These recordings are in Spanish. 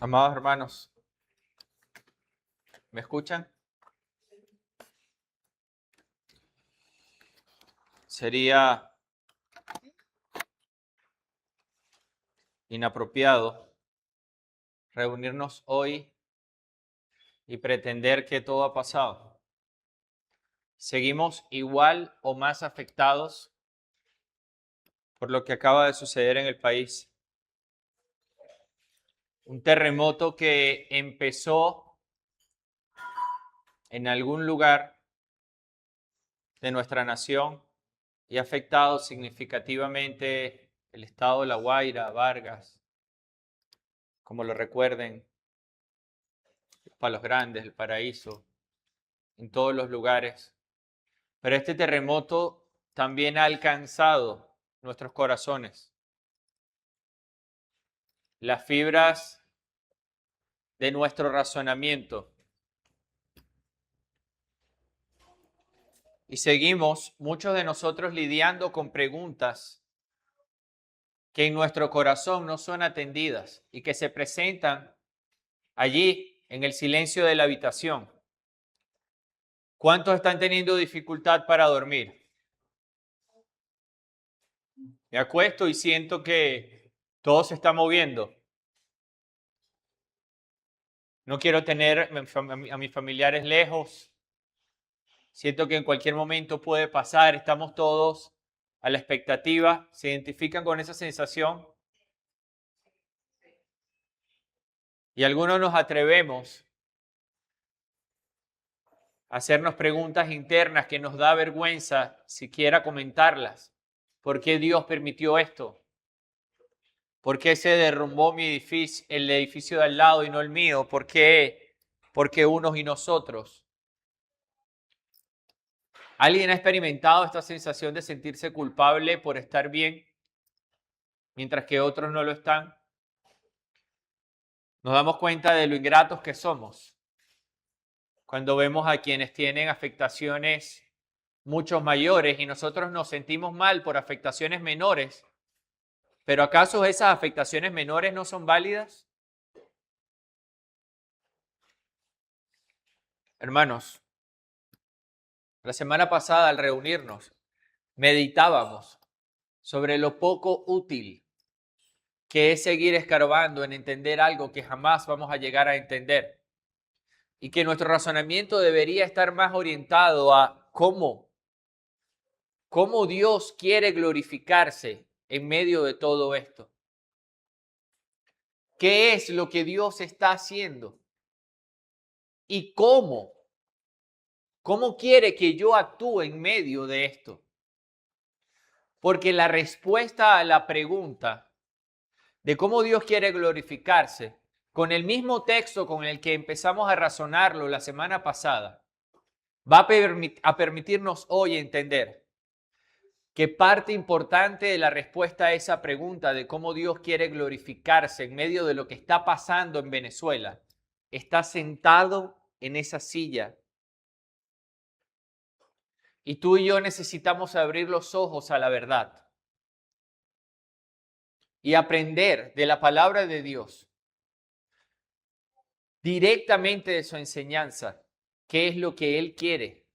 Amados hermanos, ¿me escuchan? Sería inapropiado reunirnos hoy y pretender que todo ha pasado. Seguimos igual o más afectados por lo que acaba de suceder en el país. Un terremoto que empezó en algún lugar de nuestra nación y ha afectado significativamente el estado de La Guaira, Vargas, como lo recuerden, Palos Grandes, El Paraíso, en todos los lugares. Pero este terremoto también ha alcanzado nuestros corazones. Las fibras de nuestro razonamiento. Y seguimos, muchos de nosotros, lidiando con preguntas que en nuestro corazón no son atendidas y que se presentan allí en el silencio de la habitación. ¿Cuántos están teniendo dificultad para dormir? Me acuesto y siento que todo se está moviendo. No quiero tener a mis familiares lejos. Siento que en cualquier momento puede pasar. Estamos todos a la expectativa. ¿Se identifican con esa sensación? Y algunos nos atrevemos a hacernos preguntas internas que nos da vergüenza siquiera comentarlas. ¿Por qué Dios permitió esto? ¿Por qué se derrumbó mi edificio, el edificio de al lado y no el mío? ¿Por qué unos y nosotros? ¿Alguien ha experimentado esta sensación de sentirse culpable por estar bien mientras que otros no lo están? Nos damos cuenta de lo ingratos que somos cuando vemos a quienes tienen afectaciones mucho mayores y nosotros nos sentimos mal por afectaciones menores. ¿Pero acaso esas afectaciones menores no son válidas? Hermanos, la semana pasada al reunirnos meditábamos sobre lo poco útil que es seguir escarbando en entender algo que jamás vamos a llegar a entender. Y que nuestro razonamiento debería estar más orientado a cómo Dios quiere glorificarse en medio de todo esto. ¿Qué es lo que Dios está haciendo? ¿Y cómo? ¿Cómo quiere que yo actúe en medio de esto? Porque la respuesta a la pregunta de cómo Dios quiere glorificarse, con el mismo texto con el que empezamos a razonarlo la semana pasada, va a permitirnos hoy entender que parte importante de la respuesta a esa pregunta de cómo Dios quiere glorificarse en medio de lo que está pasando en Venezuela, está sentado en esa silla. Y tú y yo necesitamos abrir los ojos a la verdad y aprender de la palabra de Dios, directamente de su enseñanza, qué es lo que Él quiere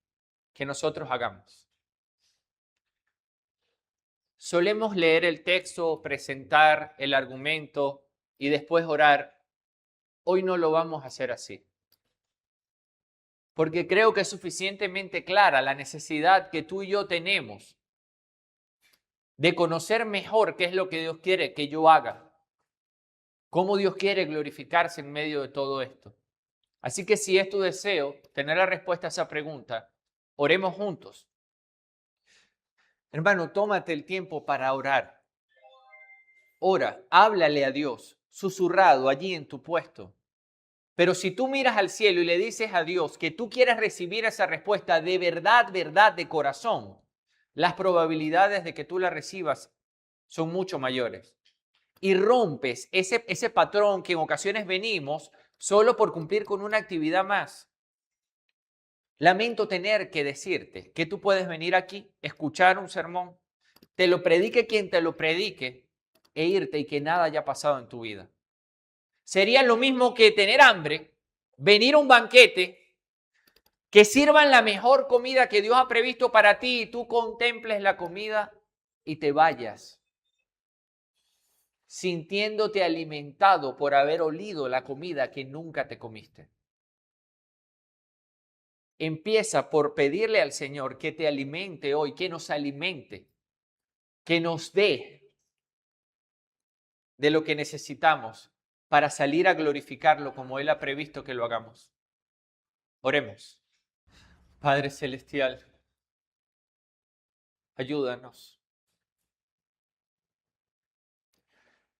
que nosotros hagamos. Solemos leer el texto, presentar el argumento y después orar. Hoy no lo vamos a hacer así. Porque creo que es suficientemente clara la necesidad que tú y yo tenemos de conocer mejor qué es lo que Dios quiere que yo haga. Cómo Dios quiere glorificarse en medio de todo esto. Así que si es tu deseo tener la respuesta a esa pregunta, oremos juntos. Hermano, tómate el tiempo para orar. Ora, háblale a Dios, susurrado allí en tu puesto. Pero si tú miras al cielo y le dices a Dios que tú quieres recibir esa respuesta de verdad, verdad, de corazón, las probabilidades de que tú la recibas son mucho mayores. Y rompes ese patrón que en ocasiones venimos solo por cumplir con una actividad más. Lamento tener que decirte que tú puedes venir aquí, escuchar un sermón, te lo predique quien te lo predique e irte y que nada haya pasado en tu vida. Sería lo mismo que tener hambre, venir a un banquete, que sirvan la mejor comida que Dios ha previsto para ti y tú contemples la comida y te vayas, sintiéndote alimentado por haber olido la comida que nunca te comiste. Empieza por pedirle al Señor que te alimente hoy, que nos alimente, que nos dé de lo que necesitamos para salir a glorificarlo como Él ha previsto que lo hagamos. Oremos. Padre Celestial, ayúdanos.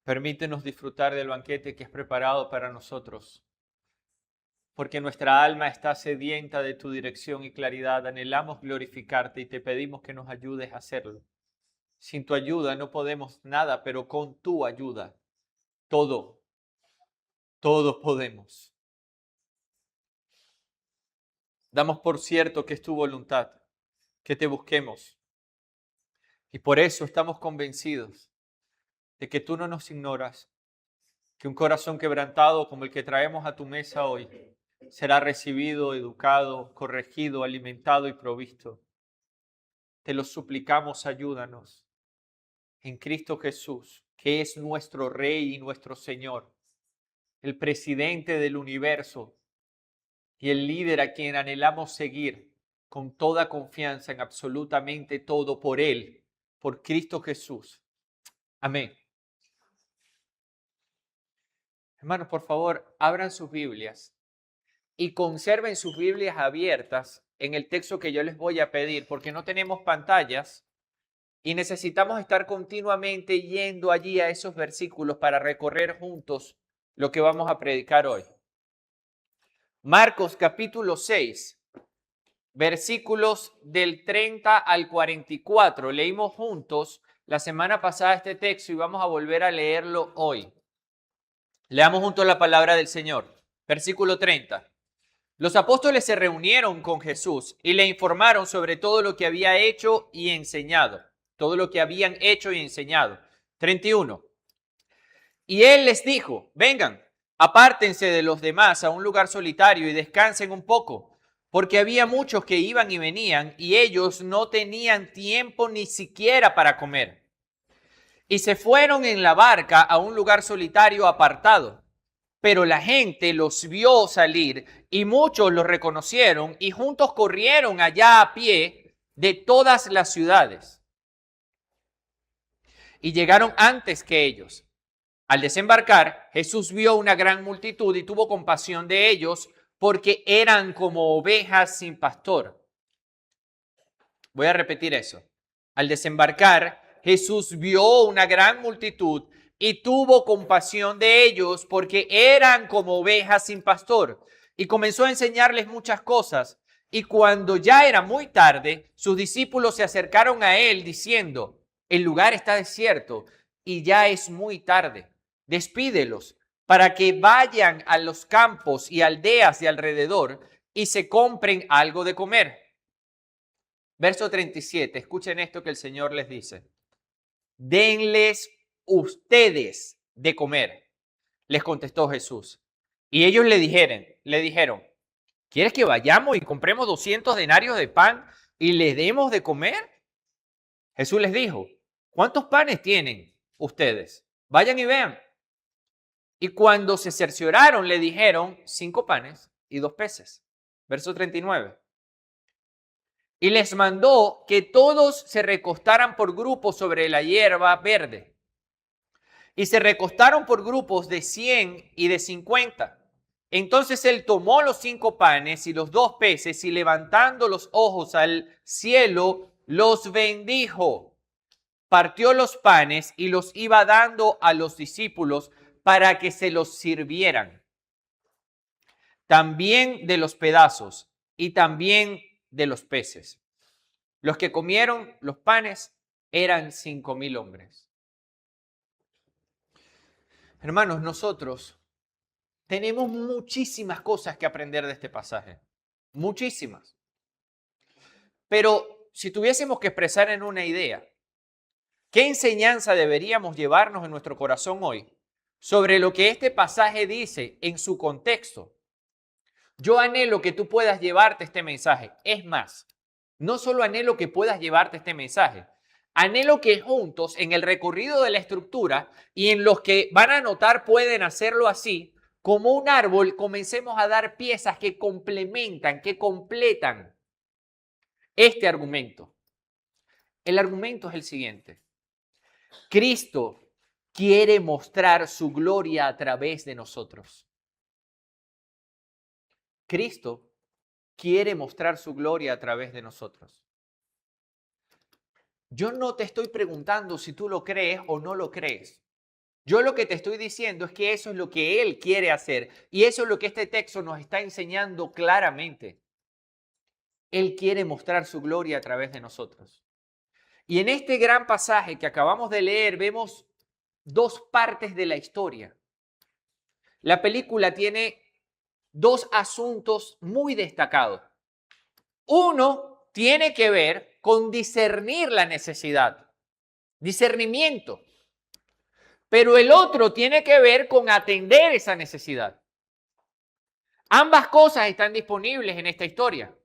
Permítenos disfrutar del banquete que has preparado para nosotros, porque nuestra alma está sedienta de tu dirección y claridad. Anhelamos glorificarte y te pedimos que nos ayudes a hacerlo. Sin tu ayuda no podemos nada, pero con tu ayuda, todo podemos. Damos por cierto que es tu voluntad, que te busquemos. Y por eso estamos convencidos de que tú no nos ignoras, que un corazón quebrantado como el que traemos a tu mesa hoy será recibido, educado, corregido, alimentado y provisto. Te lo suplicamos, ayúdanos en Cristo Jesús, que es nuestro Rey y nuestro Señor, el presidente del universo y el líder a quien anhelamos seguir con toda confianza en absolutamente todo por Él, por Cristo Jesús. Amén. Hermanos, por favor, abran sus Biblias y conserven sus Biblias abiertas en el texto que yo les voy a pedir, porque no tenemos pantallas y necesitamos estar continuamente yendo allí a esos versículos para recorrer juntos lo que vamos a predicar hoy. Marcos capítulo 6, versículos del 30 al 44. Leímos juntos la semana pasada este texto y vamos a volver a leerlo hoy. Leamos juntos la palabra del Señor. Versículo 30. Los apóstoles se reunieron con Jesús y le informaron sobre todo lo que había hecho y enseñado. Todo lo que habían hecho y enseñado. 31. Y él les dijo, vengan, apártense de los demás a un lugar solitario y descansen un poco, porque había muchos que iban y venían y ellos no tenían tiempo ni siquiera para comer. Y se fueron en la barca a un lugar solitario apartado. Pero la gente los vio salir y muchos los reconocieron y juntos corrieron allá a pie de todas las ciudades. Y llegaron antes que ellos. Al desembarcar, Jesús vio una gran multitud y tuvo compasión de ellos porque eran como ovejas sin pastor. Voy a repetir eso. Al desembarcar, Jesús vio una gran multitud y tuvo compasión de ellos porque eran como ovejas sin pastor. Y comenzó a enseñarles muchas cosas. Y cuando ya era muy tarde, sus discípulos se acercaron a él diciendo, el lugar está desierto y ya es muy tarde. Despídelos para que vayan a los campos y aldeas de alrededor y se compren algo de comer. Verso 37, escuchen esto que el Señor les dice. Denles ustedes de comer, les contestó Jesús. Y ellos le dijeron, ¿quieres que vayamos y compremos 200 denarios de pan y les demos de comer? Jesús les dijo, ¿cuántos panes tienen ustedes? Vayan y vean. Y cuando se cercioraron, le dijeron 5 panes y 2 peces. Verso 39. Y les mandó que todos se recostaran por grupos sobre la hierba verde. Y se recostaron por grupos de 100 y de 50. Entonces él tomó los 5 panes y los 2 peces y levantando los ojos al cielo, los bendijo. Partió los panes y los iba dando a los discípulos para que se los sirvieran. También de los pedazos y también de los peces. Los que comieron los panes eran 5,000 hombres. Hermanos, nosotros tenemos muchísimas cosas que aprender de este pasaje. Muchísimas. Pero si tuviésemos que expresar en una idea, ¿qué enseñanza deberíamos llevarnos en nuestro corazón hoy? sobre lo que este pasaje dice en su contexto, yo anhelo que tú puedas llevarte este mensaje. Es más, no solo anhelo que puedas llevarte este mensaje, anhelo que juntos en el recorrido de la estructura y en los que van a notar pueden hacerlo así, como un árbol, comencemos a dar piezas que complementan, que completan este argumento. El argumento es el siguiente. Cristo quiere mostrar su gloria a través de nosotros. Cristo quiere mostrar su gloria a través de nosotros. Yo no te estoy preguntando si tú lo crees o no lo crees. Yo lo que te estoy diciendo es que eso es lo que Él quiere hacer y eso es lo que este texto nos está enseñando claramente. Él quiere mostrar su gloria a través de nosotros. Y en este gran pasaje que acabamos de leer vemos dos partes de la historia. La película tiene dos asuntos muy destacados. Uno tiene que ver con discernir la necesidad, discernimiento. Pero el otro tiene que ver con atender esa necesidad. Ambas cosas están disponibles en esta historia.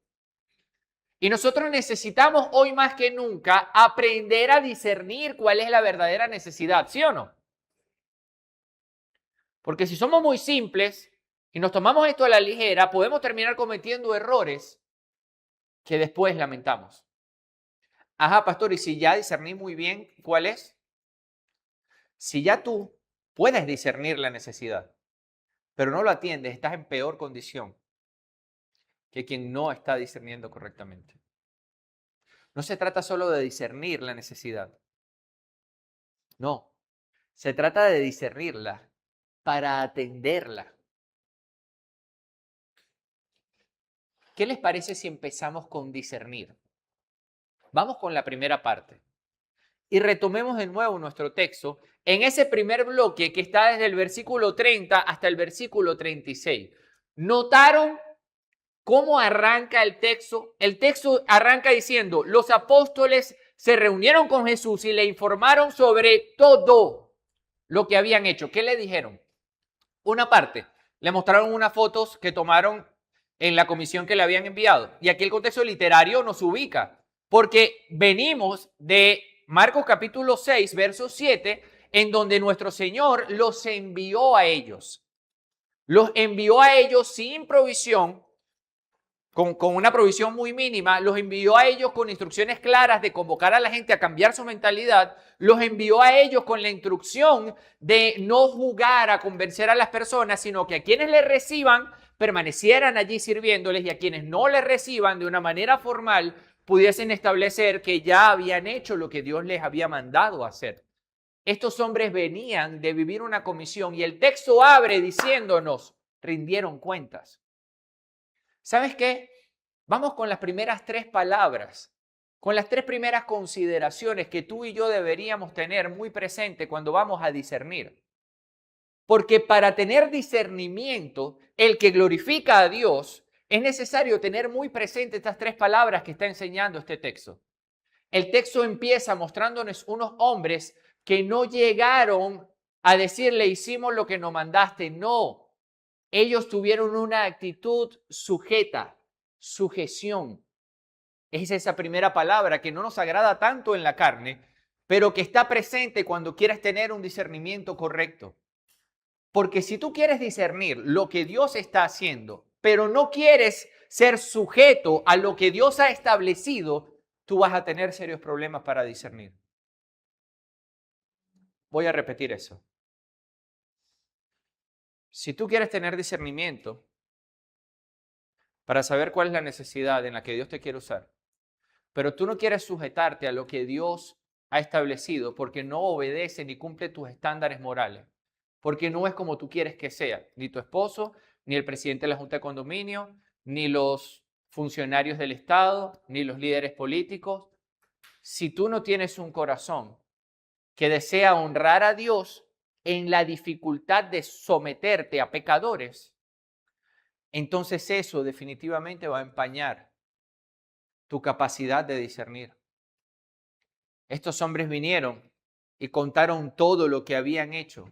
Y nosotros necesitamos hoy más que nunca aprender a discernir cuál es la verdadera necesidad, ¿sí o no? Porque si somos muy simples y nos tomamos esto a la ligera, podemos terminar cometiendo errores que después lamentamos. Ajá, pastor, y si ya discerní muy bien, ¿cuál es? Si ya tú puedes discernir la necesidad, pero no lo atiendes, estás en peor condición que quien no está discerniendo correctamente. No se trata solo de discernir la necesidad. No, se trata de discernirla para atenderla. ¿Qué les parece si empezamos con discernir? Vamos con la primera parte. Y retomemos de nuevo nuestro texto en ese primer bloque que está desde el versículo 30 hasta el versículo 36. ¿Notaron cómo arranca el texto? El texto arranca diciendo, los apóstoles se reunieron con Jesús y le informaron sobre todo lo que habían hecho. ¿Qué le dijeron? Una parte, le mostraron unas fotos que tomaron en la comisión que le habían enviado. Y aquí el contexto literario nos ubica, porque venimos de Marcos capítulo 6, verso 7, en donde nuestro Señor los envió a ellos. Los envió a ellos sin provisión, con una provisión muy mínima, los envió a ellos con instrucciones claras de convocar a la gente a cambiar su mentalidad, los envió a ellos con la instrucción de no jugar a convencer a las personas, sino que a quienes les reciban permanecieran allí sirviéndoles y a quienes no les reciban de una manera formal pudiesen establecer que ya habían hecho lo que Dios les había mandado hacer. Estos hombres venían de vivir una comisión y el texto abre diciéndonos, rindieron cuentas. ¿Sabes qué? Vamos con las primeras tres palabras, con las tres primeras consideraciones que tú y yo deberíamos tener muy presente cuando vamos a discernir. Porque para tener discernimiento, el que glorifica a Dios, es necesario tener muy presente estas tres palabras que está enseñando este texto. El texto empieza mostrándonos unos hombres que no llegaron a decirle hicimos lo que nos mandaste. No, ellos tuvieron una actitud sujeta, sujeción. Es esa primera palabra que no nos agrada tanto en la carne, pero que está presente cuando quieres tener un discernimiento correcto. Porque si tú quieres discernir lo que Dios está haciendo, pero no quieres ser sujeto a lo que Dios ha establecido, tú vas a tener serios problemas para discernir. Voy a repetir eso. Si tú quieres tener discernimiento para saber cuál es la necesidad en la que Dios te quiere usar, pero tú no quieres sujetarte a lo que Dios ha establecido porque no obedece ni cumple tus estándares morales, porque no es como tú quieres que sea, ni tu esposo, ni el presidente de la Junta de Condominio, ni los funcionarios del Estado, ni los líderes políticos. Si tú no tienes un corazón que desea honrar a Dios en la dificultad de someterte a pecadores, entonces eso definitivamente va a empañar tu capacidad de discernir. Estos hombres vinieron y contaron todo lo que habían hecho.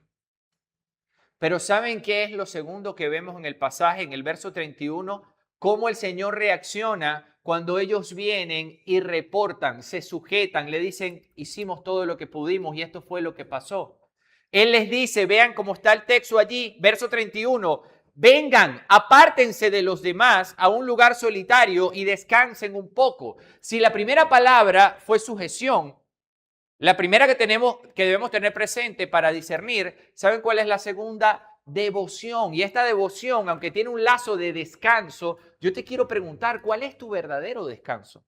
Pero ¿saben qué es lo segundo que vemos en el pasaje, en el verso 31? Cómo el Señor reacciona cuando ellos vienen y reportan, se sujetan, le dicen, hicimos todo lo que pudimos y esto fue lo que pasó. Él les dice, vean cómo está el texto allí, verso 31, vengan, apártense de los demás a un lugar solitario y descansen un poco. Si la primera palabra fue sujeción, la primera que debemos tener presente para discernir, ¿saben cuál es la segunda? Devoción. Y esta devoción, aunque tiene un lazo de descanso, yo te quiero preguntar, ¿cuál es tu verdadero descanso?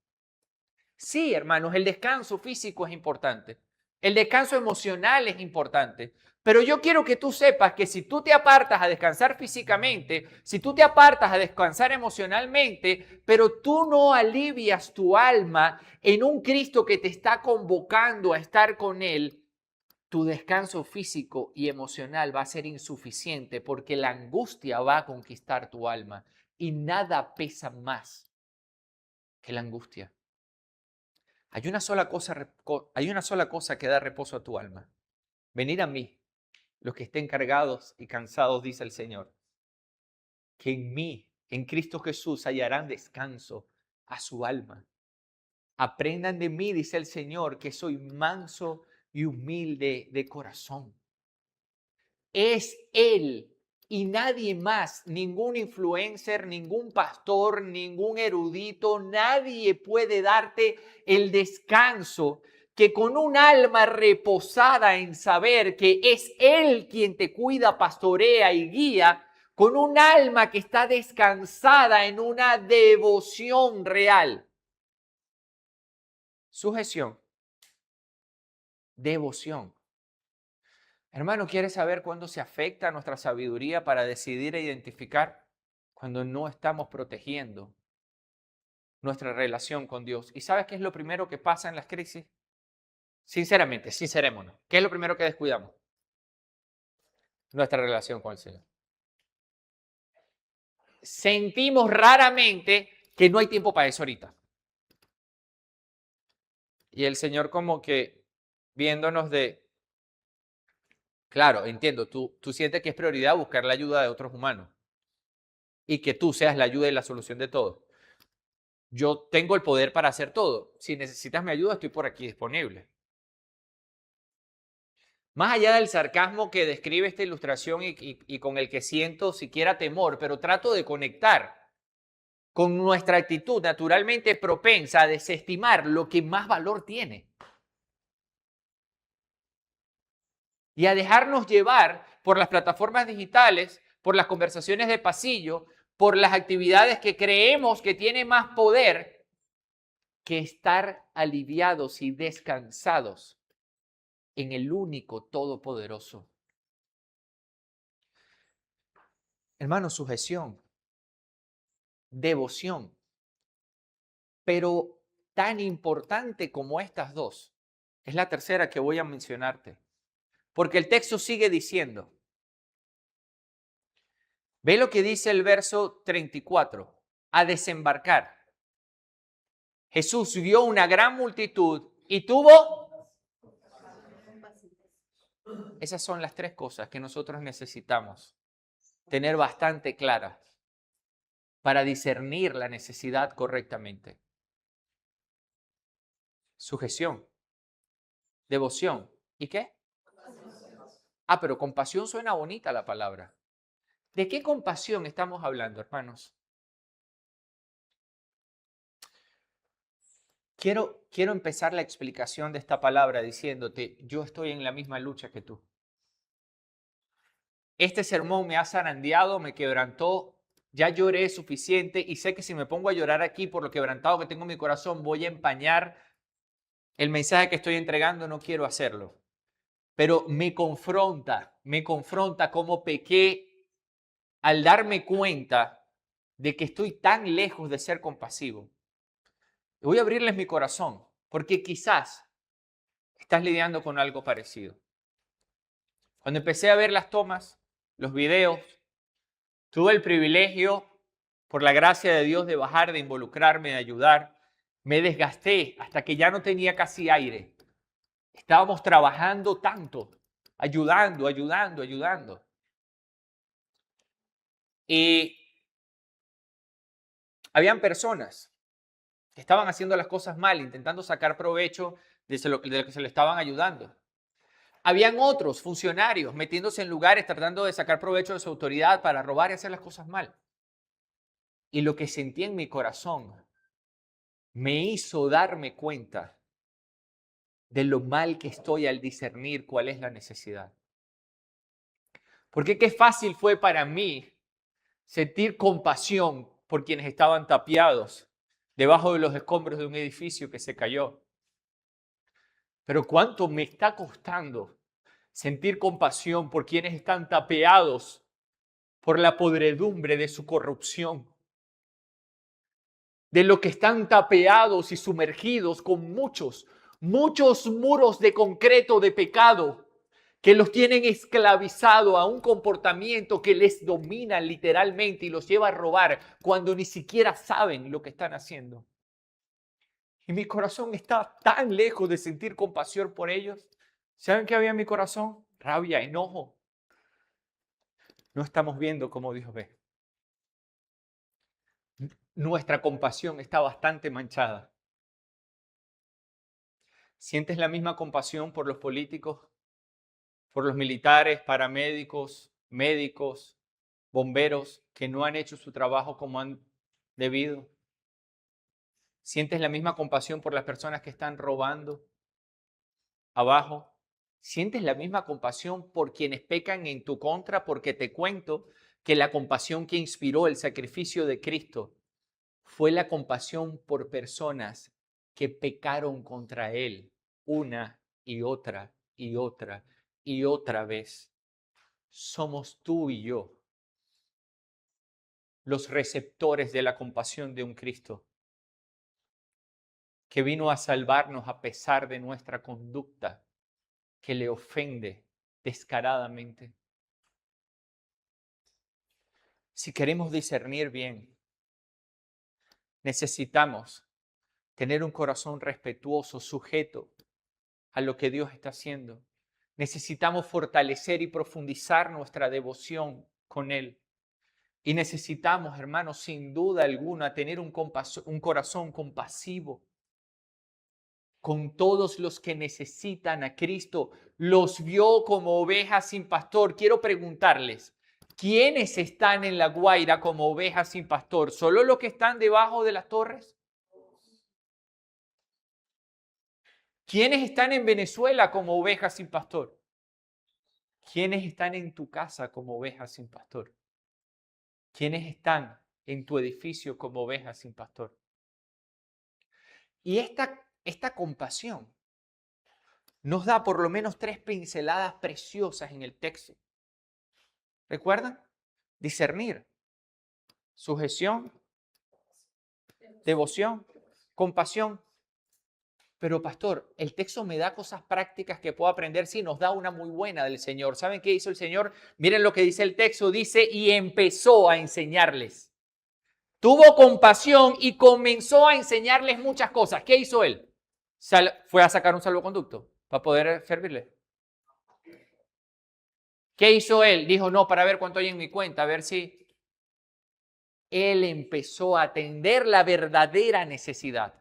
Sí, hermanos, el descanso físico es importante. El descanso emocional es importante. Pero yo quiero que tú sepas que si tú te apartas a descansar físicamente, si tú te apartas a descansar emocionalmente, pero tú no alivias tu alma en un Cristo que te está convocando a estar con Él, tu descanso físico y emocional va a ser insuficiente porque la angustia va a conquistar tu alma y nada pesa más que la angustia. Hay una sola cosa que da reposo a tu alma. Venid a mí, los que estén cargados y cansados, dice el Señor, que en mí, en Cristo Jesús, hallarán descanso a su alma. Aprendan de mí, dice el Señor, que soy manso y humilde de corazón. Es Él y nadie más, ningún influencer, ningún pastor, ningún erudito, nadie puede darte el descanso que con un alma reposada en saber que es Él quien te cuida, pastorea y guía, con un alma que está descansada en una devoción real. Sujeción, devoción. Hermano, ¿quieres saber cuándo se afecta nuestra sabiduría para decidir e identificar? Cuando no estamos protegiendo nuestra relación con Dios. ¿Y sabes qué es lo primero que pasa en las crisis? Sinceramente, sincerémonos. ¿Qué es lo primero que descuidamos? Nuestra relación con el Señor. Sentimos raramente que no hay tiempo para eso ahorita. Y el Señor como que viéndonos de, claro, entiendo, tú sientes que es prioridad buscar la ayuda de otros humanos y que tú seas la ayuda y la solución de todo. Yo tengo el poder para hacer todo. Si necesitas mi ayuda, estoy por aquí disponible. Más allá del sarcasmo que describe esta ilustración y con el que siento siquiera temor, pero trato de conectar con nuestra actitud naturalmente propensa a desestimar lo que más valor tiene. Y a dejarnos llevar por las plataformas digitales, por las conversaciones de pasillo, por las actividades que creemos que tienen más poder que estar aliviados y descansados en el único todopoderoso. Hermano, sujeción, devoción, pero tan importante como estas dos, es la tercera que voy a mencionarte, porque el texto sigue diciendo, ve lo que dice el verso 34, a desembarcar. Jesús vio una gran multitud y tuvo... Esas son las tres cosas que nosotros necesitamos tener bastante claras para discernir la necesidad correctamente. Sujeción, devoción. ¿Y qué? Pero compasión suena bonita la palabra. ¿De qué compasión estamos hablando, hermanos? Quiero empezar la explicación de esta palabra diciéndote, yo estoy en la misma lucha que tú. Este sermón me ha zarandeado, me quebrantó, ya lloré suficiente y sé que si me pongo a llorar aquí por lo quebrantado que tengo en mi corazón, voy a empañar el mensaje que estoy entregando, no quiero hacerlo. Pero me confronta cómo pequé al darme cuenta de que estoy tan lejos de ser compasivo. Voy a abrirles mi corazón, porque quizás estás lidiando con algo parecido. Cuando empecé a ver las tomas, los videos, tuve el privilegio, por la gracia de Dios, de bajar, de involucrarme, de ayudar. Me desgasté hasta que ya no tenía casi aire. Estábamos trabajando tanto, ayudando. Y habían personas que estaban haciendo las cosas mal, intentando sacar provecho de lo que se le estaban ayudando. Habían otros funcionarios metiéndose en lugares tratando de sacar provecho de su autoridad para robar y hacer las cosas mal. Y lo que sentí en mi corazón me hizo darme cuenta de lo mal que estoy al discernir cuál es la necesidad. Porque qué fácil fue para mí sentir compasión por quienes estaban tapiados debajo de los escombros de un edificio que se cayó. Pero cuánto me está costando sentir compasión por quienes están tapiados por la podredumbre de su corrupción, de lo que están tapiados y sumergidos con muchos muros de concreto de pecado que los tienen esclavizados a un comportamiento que les domina literalmente y los lleva a robar cuando ni siquiera saben lo que están haciendo. Y mi corazón está tan lejos de sentir compasión por ellos. ¿Saben qué había en mi corazón? Rabia, enojo. No estamos viendo como Dios ve. Nuestra compasión está bastante manchada. ¿Sientes la misma compasión por los políticos, por los militares, paramédicos, médicos, bomberos que no han hecho su trabajo como han debido? ¿Sientes la misma compasión por las personas que están robando abajo? ¿Sientes la misma compasión por quienes pecan en tu contra? Porque te cuento que la compasión que inspiró el sacrificio de Cristo fue la compasión por personas que pecaron contra Él una y otra y otra y otra vez. Somos tú y yo los receptores de la compasión de un Cristo que vino a salvarnos a pesar de nuestra conducta que le ofende descaradamente. Si queremos discernir bien, necesitamos tener un corazón respetuoso, sujeto a lo que Dios está haciendo. Necesitamos fortalecer y profundizar nuestra devoción con Él. Y necesitamos, hermanos, sin duda alguna, tener un corazón compasivo con todos los que necesitan a Cristo. Los vio como ovejas sin pastor. Quiero preguntarles, ¿quiénes están en La Guaira como ovejas sin pastor? ¿Solo los que están debajo de las torres? ¿Quiénes están en Venezuela como ovejas sin pastor? ¿Quiénes están en tu casa como ovejas sin pastor? ¿Quiénes están en tu edificio como ovejas sin pastor? Y esta compasión nos da por lo menos 3 pinceladas preciosas en el texto. ¿Recuerdan? Discernir, sujeción, devoción, compasión. Pero pastor, el texto me da cosas prácticas que puedo aprender. Sí, nos da una muy buena del Señor. ¿Saben qué hizo el Señor? Miren lo que dice el texto. Dice, y empezó a enseñarles. Tuvo compasión y comenzó a enseñarles muchas cosas. ¿Qué hizo él? Fue a sacar un salvoconducto para poder servirle. ¿Qué hizo él? Dijo, no, para ver cuánto hay en mi cuenta, a ver si... Él empezó a atender la verdadera necesidad.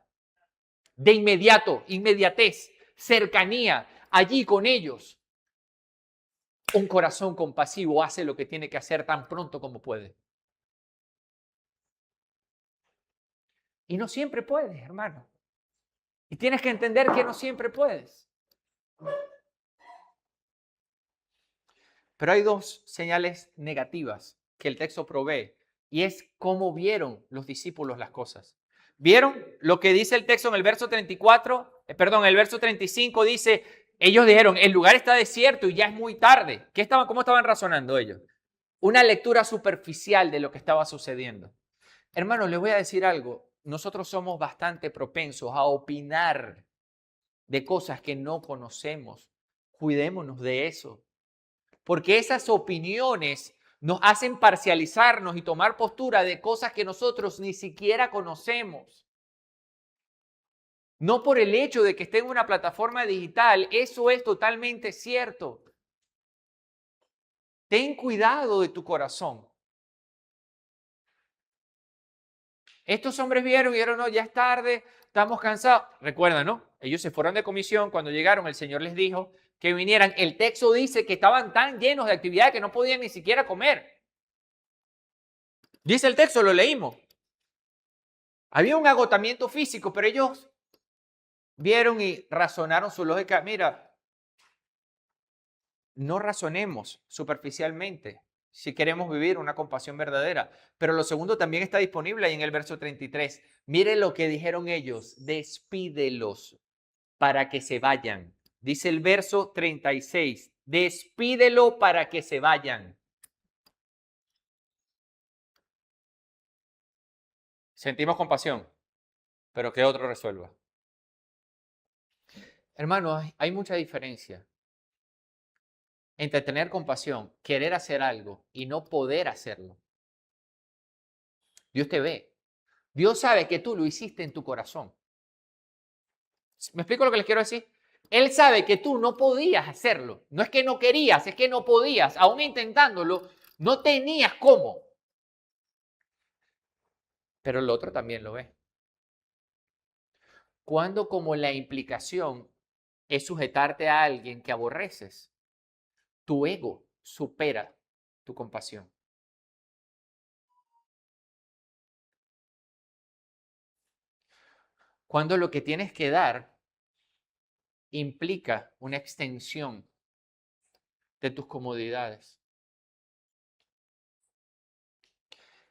De inmediato, inmediatez, cercanía, allí con ellos. Un corazón compasivo hace lo que tiene que hacer tan pronto como puede. Y no siempre puedes, hermano. Y tienes que entender que no siempre puedes. Pero hay 2 señales negativas que el texto provee. Y es cómo vieron los discípulos las cosas. ¿Vieron lo que dice el texto en el verso 34? El verso 35 dice, ellos dijeron, el lugar está desierto y ya es muy tarde. ¿Cómo estaban razonando ellos? Una lectura superficial de lo que estaba sucediendo. Hermanos, les voy a decir algo. Nosotros somos bastante propensos a opinar de cosas que no conocemos. Cuidémonos de eso. Porque esas opiniones nos hacen parcializarnos y tomar postura de cosas que nosotros ni siquiera conocemos. No por el hecho de que esté en una plataforma digital, eso es totalmente cierto. Ten cuidado de tu corazón. Estos hombres vieron y dijeron, no, ya es tarde, estamos cansados. Recuerda, ¿no? Ellos se fueron de comisión. Cuando llegaron, el Señor les dijo que vinieran. El texto dice que estaban tan llenos de actividad que no podían ni siquiera comer. Dice el texto, lo leímos. Había un agotamiento físico, pero ellos vieron y razonaron su lógica. Mira, no razonemos superficialmente si queremos vivir una compasión verdadera. Pero lo segundo también está disponible ahí en el verso 33. Mire lo que dijeron ellos, despídelos para que se vayan. Dice el verso 36, despídelo para que se vayan. Sentimos compasión, pero que otro resuelva. Hermanos, hay mucha diferencia entre tener compasión, querer hacer algo y no poder hacerlo. Dios te ve. Dios sabe que tú lo hiciste en tu corazón. ¿Me explico lo que les quiero decir? Él sabe que tú no podías hacerlo. No es que no querías, es que no podías. Aún intentándolo, no tenías cómo. Pero el otro también lo ve. Cuando como la implicación es sujetarte a alguien que aborreces, tu ego supera tu compasión. Cuando lo que tienes que dar implica una extensión de tus comodidades.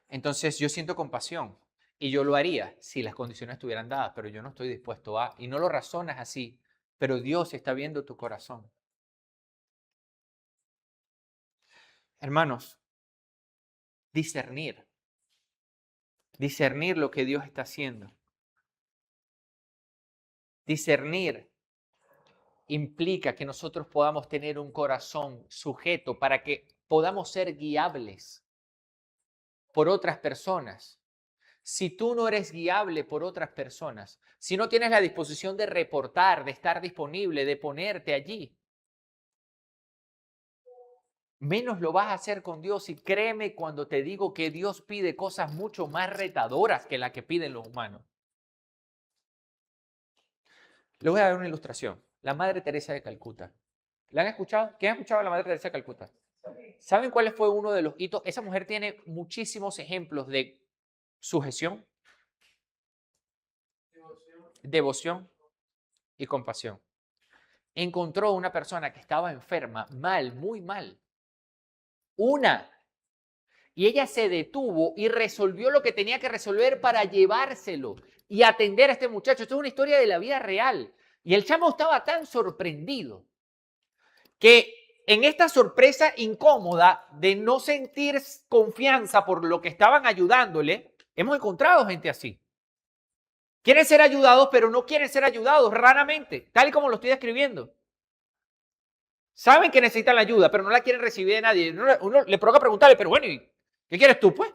Entonces yo siento compasión y yo lo haría si las condiciones estuvieran dadas, pero yo no estoy dispuesto a, y no lo razonas así, pero Dios está viendo tu corazón. Hermanos, discernir, discernir lo que Dios está haciendo. Discernir implica que nosotros podamos tener un corazón sujeto para que podamos ser guiables por otras personas. Si tú no eres guiable por otras personas, si no tienes la disposición de reportar, de estar disponible, de ponerte allí, menos lo vas a hacer con Dios. Y créeme cuando te digo que Dios pide cosas mucho más retadoras que las que piden los humanos. Le voy a dar una ilustración. La Madre Teresa de Calcuta. ¿La han escuchado? ¿Quién ha escuchado a la Madre Teresa de Calcuta? ¿Saben cuál fue uno de los hitos? Esa mujer tiene muchísimos ejemplos de sujeción, devoción y compasión. Encontró una persona que estaba enferma, mal, muy mal. Una. Y ella se detuvo y resolvió lo que tenía que resolver para llevárselo y atender a este muchacho. Esto es una historia de la vida real. Y el chamo estaba tan sorprendido que en esta sorpresa incómoda de no sentir confianza por lo que estaban ayudándole, hemos encontrado gente así. Quieren ser ayudados, pero no quieren ser ayudados raramente, tal y como lo estoy describiendo. Saben que necesitan la ayuda, pero no la quieren recibir de nadie. Uno le provoca preguntarle, pero bueno, ¿qué quieres tú, pues?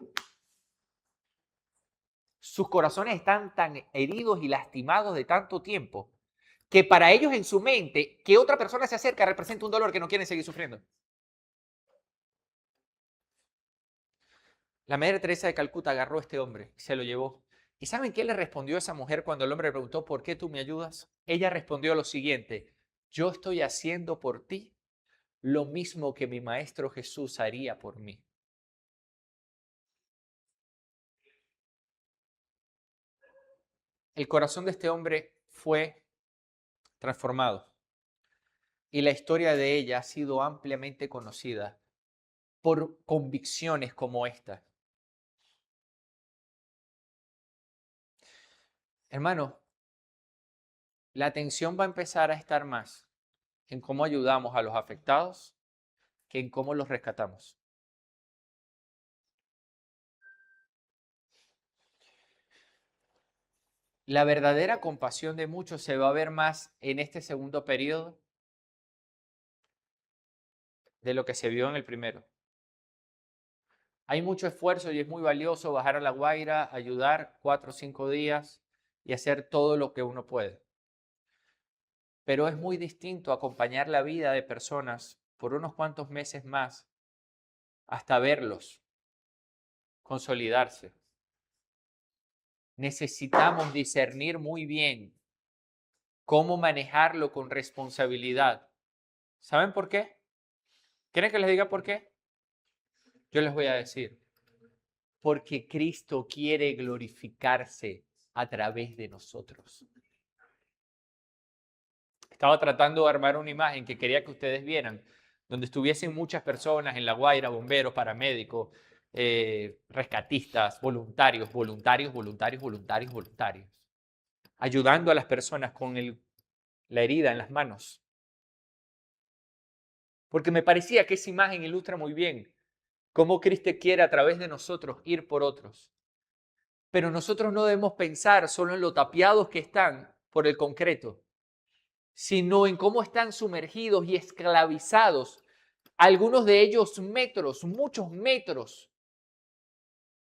Sus corazones están tan heridos y lastimados de tanto tiempo que para ellos en su mente, que otra persona se acerca representa un dolor que no quieren seguir sufriendo. La Madre Teresa de Calcuta agarró a este hombre y se lo llevó. ¿Y saben qué le respondió a esa mujer cuando el hombre le preguntó, ¿por qué tú me ayudas? Ella respondió lo siguiente, yo estoy haciendo por ti lo mismo que mi Maestro Jesús haría por mí. El corazón de este hombre fue transformado y la historia de ella ha sido ampliamente conocida por convicciones como esta. Hermano, la atención va a empezar a estar más en cómo ayudamos a los afectados que en cómo los rescatamos. La verdadera compasión de muchos se va a ver más en este segundo periodo de lo que se vio en el primero. Hay mucho esfuerzo y es muy valioso bajar a La Guaira, ayudar 4 o 5 días y hacer todo lo que uno puede. Pero es muy distinto acompañar la vida de personas por unos cuantos meses más hasta verlos consolidarse, necesitamos discernir muy bien cómo manejarlo con responsabilidad. ¿Saben por qué? ¿Quieren que les diga por qué? Yo les voy a decir. Porque Cristo quiere glorificarse a través de nosotros. Estaba tratando de armar una imagen que quería que ustedes vieran, donde estuviesen muchas personas en La Guaira, bomberos, paramédicos, rescatistas, voluntarios, ayudando a las personas con la herida en las manos. Porque me parecía que esa imagen ilustra muy bien cómo Cristo quiere a través de nosotros ir por otros. Pero nosotros no debemos pensar solo en lo tapiados que están por el concreto, sino en cómo están sumergidos y esclavizados, algunos de ellos metros, muchos metros,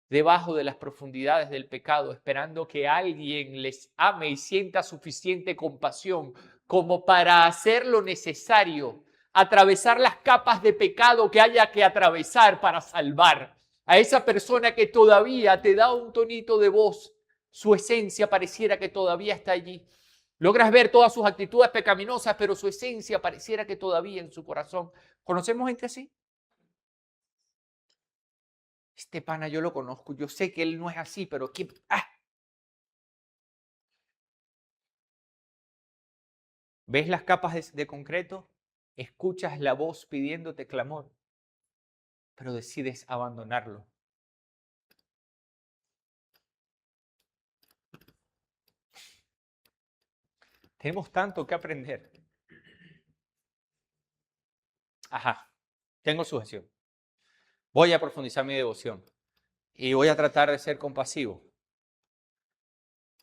debajo de las profundidades del pecado, esperando que alguien les ame y sienta suficiente compasión como para hacer lo necesario, atravesar las capas de pecado que haya que atravesar para salvar a esa persona que todavía te da un tonito de voz. Su esencia pareciera que todavía está allí. Logras ver todas sus actitudes pecaminosas, pero su esencia pareciera que todavía en su corazón. ¿Conocemos gente así? Este pana yo lo conozco, yo sé que él no es así, pero ¿qué? ¿Ves las capas de concreto? Escuchas la voz pidiéndote clamor, pero decides abandonarlo. Tenemos tanto que aprender. Ajá, tengo sujeción. Voy a profundizar mi devoción y voy a tratar de ser compasivo.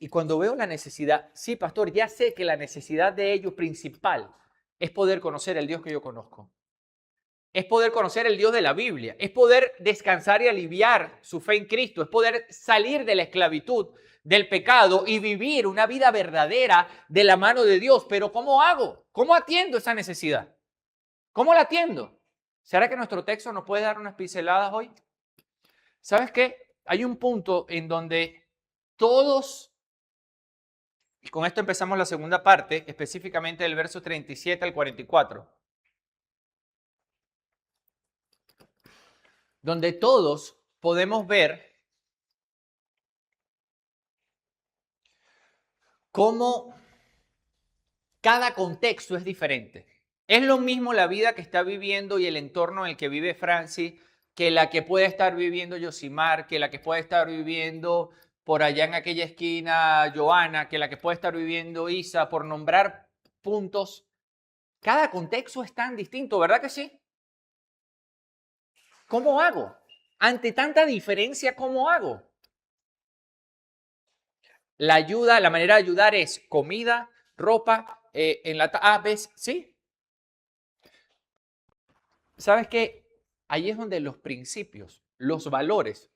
Y cuando veo la necesidad, sí, pastor, ya sé que la necesidad de ellos principal es poder conocer el Dios que yo conozco. Es poder conocer el Dios de la Biblia. Es poder descansar y aliviar su fe en Cristo. Es poder salir de la esclavitud, del pecado y vivir una vida verdadera de la mano de Dios. Pero ¿cómo hago? ¿Cómo atiendo esa necesidad? ¿Cómo la atiendo? ¿Será que nuestro texto nos puede dar unas pinceladas hoy? ¿Sabes qué? Hay un punto en donde todos, y con esto empezamos la segunda parte, específicamente del verso 37 al 44, donde todos podemos ver cómo cada contexto es diferente. Es lo mismo la vida que está viviendo y el entorno en el que vive Francis que la que puede estar viviendo Yosimar, que la que puede estar viviendo por allá en aquella esquina Joana, que la que puede estar viviendo Isa, por nombrar puntos. Cada contexto es tan distinto, ¿verdad que sí? ¿Cómo hago? Ante tanta diferencia, ¿cómo hago? La ayuda, la manera de ayudar es comida, ropa, ¿ves? ¿Sí? ¿Sabes qué? Ahí es donde los principios, los valores,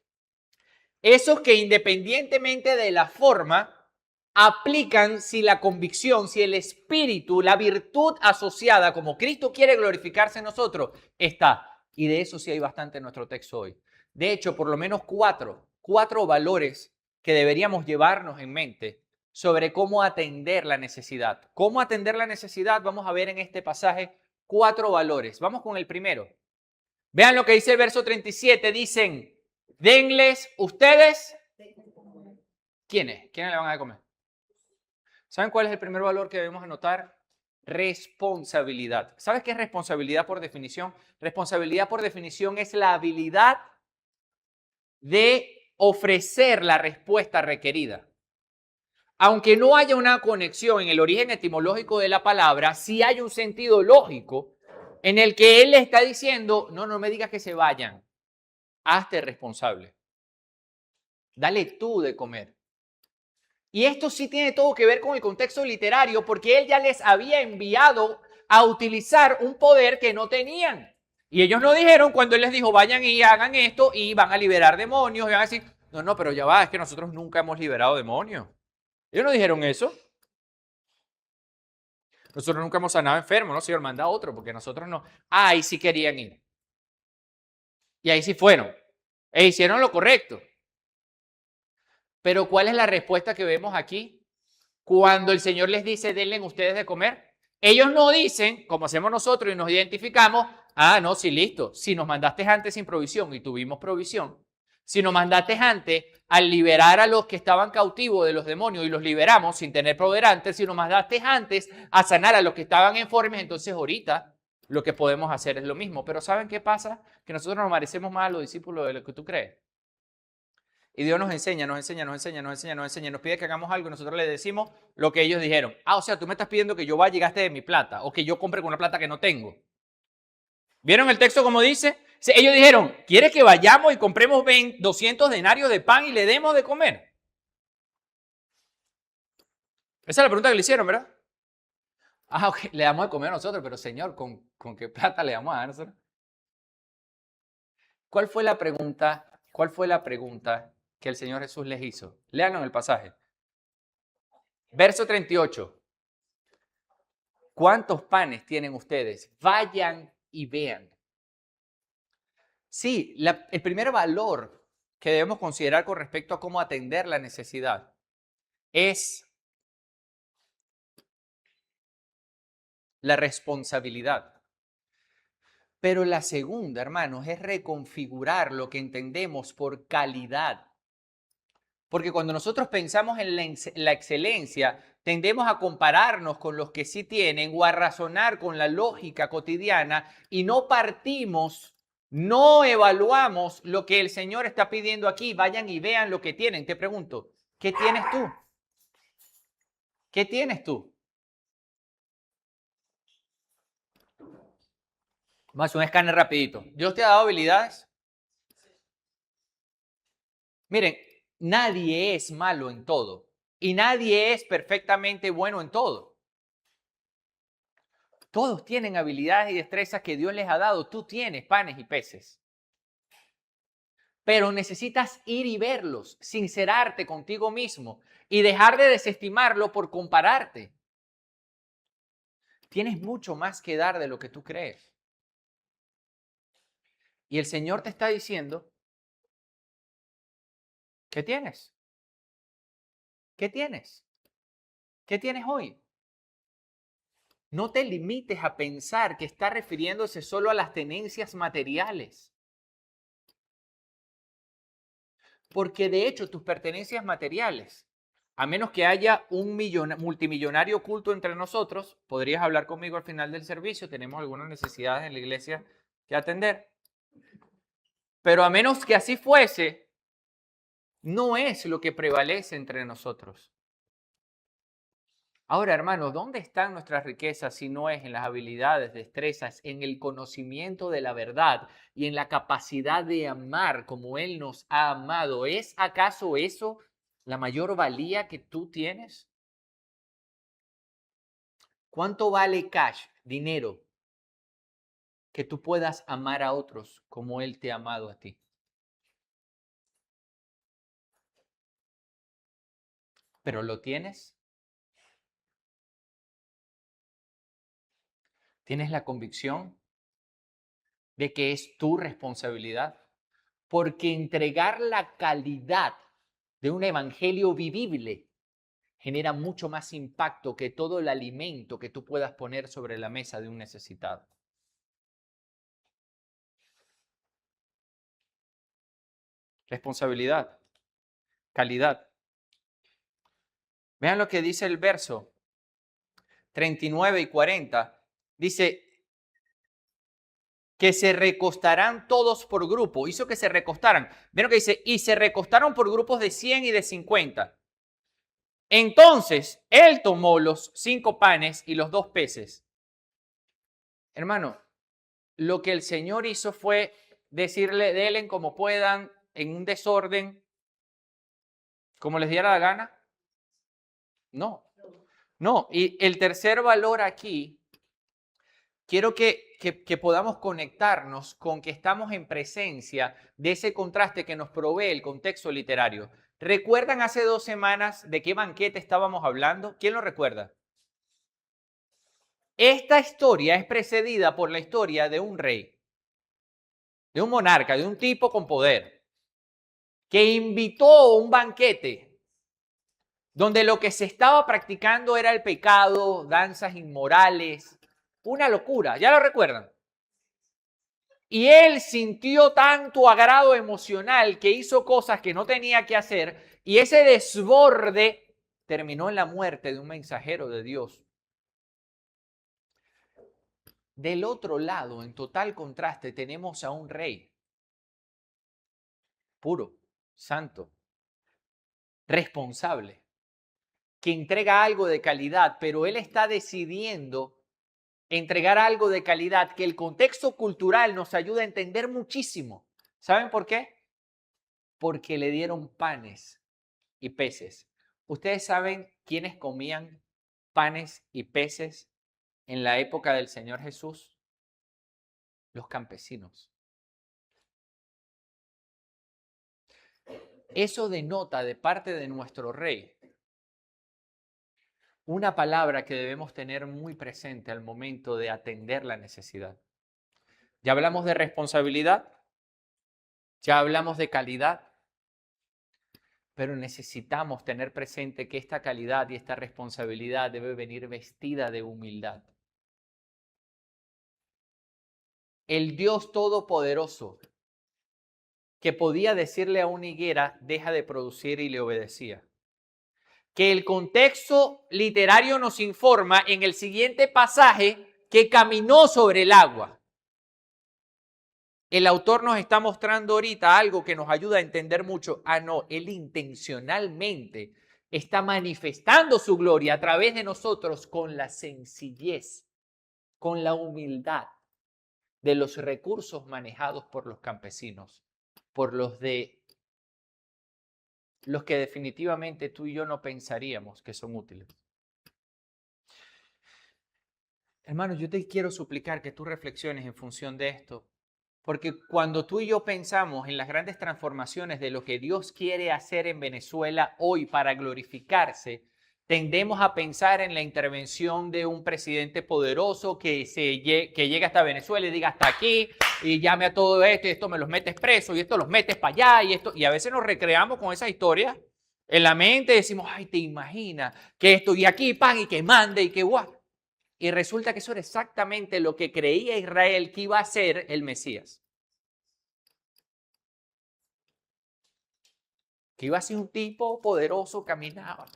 esos que independientemente de la forma, aplican si la convicción, si el espíritu, la virtud asociada, como Cristo quiere glorificarse en nosotros, está. Y de eso sí hay bastante en nuestro texto hoy. De hecho, por lo menos cuatro valores que deberíamos llevarnos en mente sobre cómo atender la necesidad. ¿Cómo atender la necesidad? Vamos a ver en este pasaje 4 valores. Vamos con el primero. Vean lo que dice el verso 37. Dicen, denles ustedes. ¿Quiénes? ¿Quiénes le van a dar de comer? ¿Saben cuál es el primer valor que debemos anotar? Responsabilidad. ¿Sabes qué es responsabilidad por definición? Responsabilidad por definición es la habilidad de ofrecer la respuesta requerida. Aunque no haya una conexión en el origen etimológico de la palabra, sí hay un sentido lógico en el que él le está diciendo, no me digas que se vayan, hazte responsable. Dale tú de comer. Y esto sí tiene todo que ver con el contexto literario porque él ya les había enviado a utilizar un poder que no tenían. Y ellos no dijeron cuando él les dijo, vayan y hagan esto y van a liberar demonios. Y van a decir, no, pero ya va, es que nosotros nunca hemos liberado demonios. Ellos no dijeron eso. Nosotros nunca hemos sanado enfermos, no, Señor, manda a otro, porque nosotros no. Ahí sí querían ir. Y ahí sí fueron. E hicieron lo correcto. Pero ¿cuál es la respuesta que vemos aquí? Cuando el Señor les dice, denle ustedes de comer. Ellos no dicen, como hacemos nosotros y nos identificamos, ah, no, sí, listo. Si nos mandaste antes sin provisión y tuvimos provisión, si nos mandaste antes al liberar a los que estaban cautivos de los demonios y los liberamos sin tener proveer antes, si nos mandaste antes a sanar a los que estaban enfermos, entonces ahorita lo que podemos hacer es lo mismo. Pero ¿saben qué pasa? Que nosotros nos parecemos más a los discípulos de lo que tú crees. Y Dios nos enseña, nos pide que hagamos algo y nosotros le decimos lo que ellos dijeron. Ah, o sea, tú me estás pidiendo que yo vaya y gaste de mi plata o que yo compre con una plata que no tengo. ¿Vieron el texto como dice? Ellos dijeron, ¿quieres que vayamos y compremos 200 denarios de pan y le demos de comer? Esa es la pregunta que le hicieron, ¿verdad? Ah, ok, le damos de comer a nosotros, pero Señor, ¿con qué plata le damos a dar nosotros? ¿Cuál fue la pregunta? ¿Cuál fue la pregunta que el Señor Jesús les hizo? Léanlo en el pasaje. Verso 38. ¿Cuántos panes tienen ustedes? Vayan y vean. Sí, el primer valor que debemos considerar con respecto a cómo atender la necesidad es la responsabilidad. Pero la segunda, hermanos, es reconfigurar lo que entendemos por calidad. Porque cuando nosotros pensamos en la excelencia, tendemos a compararnos con los que sí tienen o a razonar con la lógica cotidiana y no partimos, no evaluamos lo que el Señor está pidiendo aquí. Vayan y vean lo que tienen. Te pregunto, ¿qué tienes tú? ¿Qué tienes tú? Vamos a hacer un escáner rapidito. ¿Dios te ha dado habilidades? Miren, nadie es malo en todo y nadie es perfectamente bueno en todo. Todos tienen habilidades y destrezas que Dios les ha dado. Tú tienes panes y peces. Pero necesitas ir y verlos, sincerarte contigo mismo y dejar de desestimarlo por compararte. Tienes mucho más que dar de lo que tú crees. Y el Señor te está diciendo, ¿qué tienes? ¿Qué tienes? ¿Qué tienes hoy? No te limites a pensar que está refiriéndose solo a las tenencias materiales. Porque de hecho tus pertenencias materiales, a menos que haya un multimillonario oculto entre nosotros, podrías hablar conmigo al final del servicio, tenemos algunas necesidades en la iglesia que atender. Pero a menos que así fuese, no es lo que prevalece entre nosotros. Ahora, hermanos, ¿dónde están nuestras riquezas si no es en las habilidades, destrezas, en el conocimiento de la verdad y en la capacidad de amar como Él nos ha amado? ¿Es acaso eso la mayor valía que tú tienes? ¿Cuánto vale cash, dinero, que tú puedas amar a otros como Él te ha amado a ti? ¿Pero lo tienes? ¿Tienes la convicción de que es tu responsabilidad? Porque entregar la calidad de un evangelio vivible genera mucho más impacto que todo el alimento que tú puedas poner sobre la mesa de un necesitado. Responsabilidad, calidad. Vean lo que dice el verso 39 y 40. Dice que se recostarán todos por grupo. Hizo que se recostaran. Vean lo que dice, y se recostaron por grupos de 100 y de 50. Entonces, él tomó los 5 panes y los 2 peces. Hermano, lo que el Señor hizo fue decirle, denle como puedan, en un desorden, como les diera la gana. No, no. Y el tercer valor aquí, quiero que podamos conectarnos con que estamos en presencia de ese contraste que nos provee el contexto literario. ¿Recuerdan hace 2 semanas de qué banquete estábamos hablando? ¿Quién lo recuerda? Esta historia es precedida por la historia de un rey, de un monarca, de un tipo con poder, que invitó a un banquete donde lo que se estaba practicando era el pecado, danzas inmorales, una locura, ¿ya lo recuerdan? Y él sintió tanto agrado emocional que hizo cosas que no tenía que hacer, y ese desborde terminó en la muerte de un mensajero de Dios. Del otro lado, en total contraste, tenemos a un rey puro, santo, responsable, que entrega algo de calidad, pero él está decidiendo entregar algo de calidad que el contexto cultural nos ayuda a entender muchísimo. ¿Saben por qué? Porque le dieron panes y peces. ¿Ustedes saben quiénes comían panes y peces en la época del Señor Jesús? Los campesinos. Eso denota de parte de nuestro rey una palabra que debemos tener muy presente al momento de atender la necesidad. Ya hablamos de responsabilidad, ya hablamos de calidad, pero necesitamos tener presente que esta calidad y esta responsabilidad debe venir vestida de humildad. El Dios Todopoderoso, que podía decirle a una higuera, deja de producir, y le obedecía. Que el contexto literario nos informa en el siguiente pasaje que caminó sobre el agua. El autor nos está mostrando ahorita algo que nos ayuda a entender mucho. No, él intencionalmente está manifestando su gloria a través de nosotros con la sencillez, con la humildad de los recursos manejados por los campesinos, por los que definitivamente tú y yo no pensaríamos que son útiles. Hermano, yo te quiero suplicar que tú reflexiones en función de esto, porque cuando tú y yo pensamos en las grandes transformaciones de lo que Dios quiere hacer en Venezuela hoy para glorificarse, tendemos a pensar en la intervención de un presidente poderoso que llegue hasta Venezuela y diga hasta aquí y llame a todo esto y esto me los metes preso y esto los metes para allá y a veces nos recreamos con esa historia en la mente, decimos, ay, te imaginas que esto y aquí, pan, y que mande y que guau. Y resulta que eso era exactamente lo que creía Israel que iba a ser el Mesías. Que iba a ser un tipo poderoso, caminaba.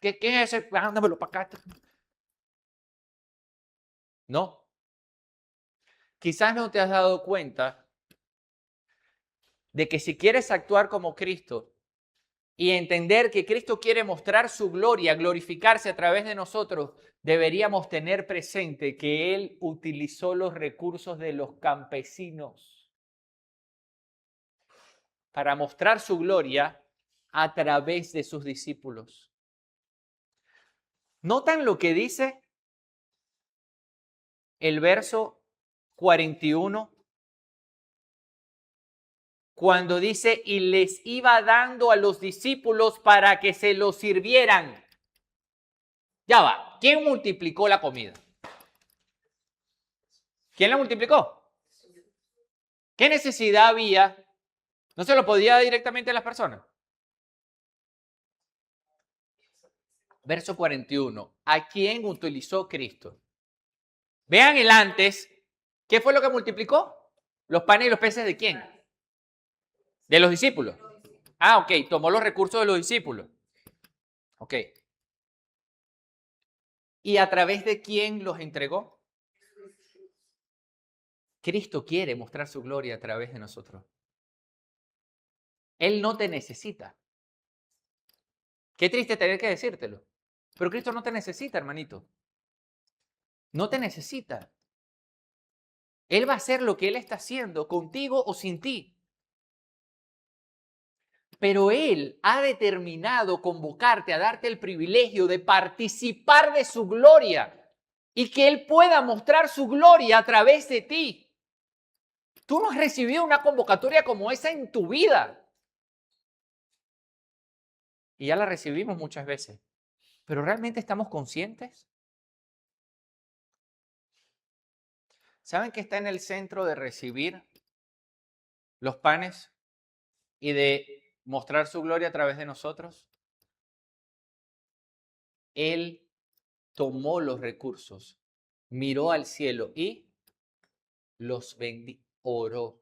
¿Qué es ese? Ándamelo para acá. No. Quizás no te has dado cuenta de que si quieres actuar como Cristo y entender que Cristo quiere mostrar su gloria, glorificarse a través de nosotros, deberíamos tener presente que Él utilizó los recursos de los campesinos para mostrar su gloria a través de sus discípulos. ¿Notan lo que dice el verso 41? Cuando dice, y les iba dando a los discípulos para que se los sirvieran. Ya va, ¿quién multiplicó la comida? ¿Quién la multiplicó? ¿Qué necesidad había? ¿No se lo podía dar directamente a las personas? Verso 41. ¿A quién utilizó Cristo? Vean el antes. ¿Qué fue lo que multiplicó? ¿Los panes y los peces de quién? De los discípulos. Ok, tomó los recursos de los discípulos. Ok. ¿Y a través de quién los entregó? Cristo quiere mostrar su gloria a través de nosotros. Él no te necesita. Qué triste tener que decírtelo. Pero Cristo no te necesita, hermanito. No te necesita. Él va a hacer lo que Él está haciendo, contigo o sin ti. Pero Él ha determinado convocarte a darte el privilegio de participar de su gloria y que Él pueda mostrar su gloria a través de ti. Tú no has recibido una convocatoria como esa en tu vida. Y ya la recibimos muchas veces. ¿Pero realmente estamos conscientes? ¿Saben qué está en el centro de recibir los panes y de mostrar su gloria a través de nosotros? Él tomó los recursos, miró al cielo y los bendijo. Oró.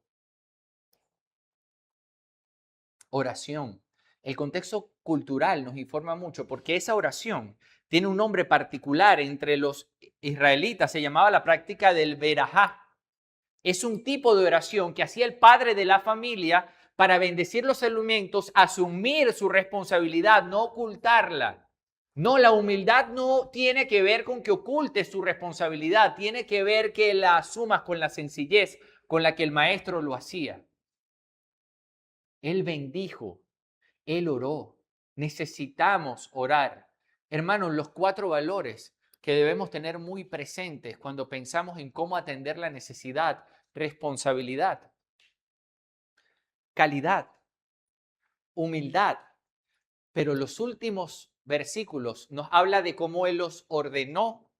Oración. El contexto cultural nos informa mucho porque esa oración tiene un nombre particular entre los israelitas. Se llamaba la práctica del verajá. Es un tipo de oración que hacía el padre de la familia para bendecir los alimentos, asumir su responsabilidad, no ocultarla. No, la humildad no tiene que ver con que ocultes tu responsabilidad, tiene que ver que la asumas con la sencillez con la que el maestro lo hacía. Él bendijo, él oró. Necesitamos orar. Hermanos, los 4 valores que debemos tener muy presentes cuando pensamos en cómo atender la necesidad: responsabilidad, calidad, humildad. Pero los últimos versículos nos habla de cómo Él los ordenó,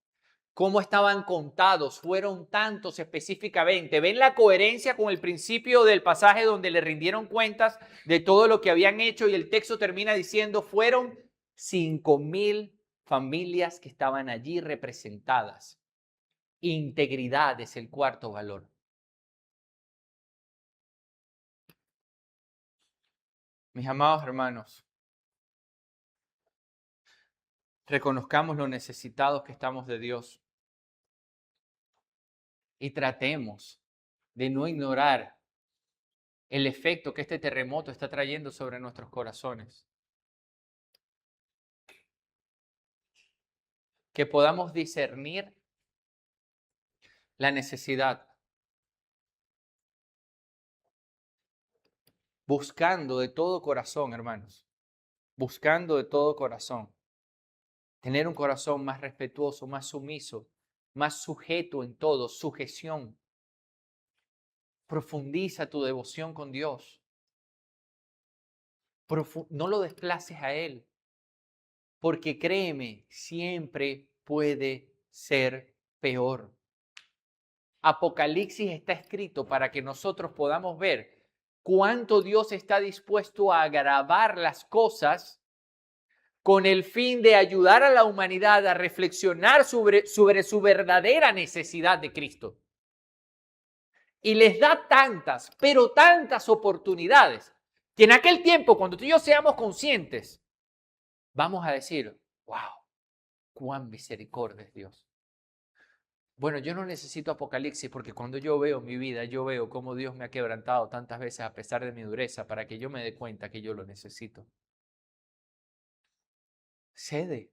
cómo estaban contados, fueron tantos específicamente. ¿Ven la coherencia con el principio del pasaje donde le rindieron cuentas de todo lo que habían hecho? Y el texto termina diciendo, fueron 5,000 familias que estaban allí representadas. Integridad es el cuarto valor. Mis amados hermanos, reconozcamos lo necesitados que estamos de Dios y tratemos de no ignorar el efecto que este terremoto está trayendo sobre nuestros corazones. Que podamos discernir la necesidad, buscando de todo corazón, hermanos, buscando de todo corazón, tener un corazón más respetuoso, más sumiso, más sujeto en todo, sujeción. Profundiza tu devoción con Dios. No lo desplaces a Él, porque créeme, siempre puede ser peor. Apocalipsis está escrito para que nosotros podamos ver cuánto Dios está dispuesto a agravar las cosas con el fin de ayudar a la humanidad a reflexionar sobre su verdadera necesidad de Cristo. Y les da tantas, pero tantas oportunidades, que en aquel tiempo, cuando tú y yo seamos conscientes, vamos a decir, wow, cuán misericordia es Dios. Bueno, yo no necesito Apocalipsis porque cuando yo veo mi vida, yo veo cómo Dios me ha quebrantado tantas veces a pesar de mi dureza para que yo me dé cuenta que yo lo necesito. Cede.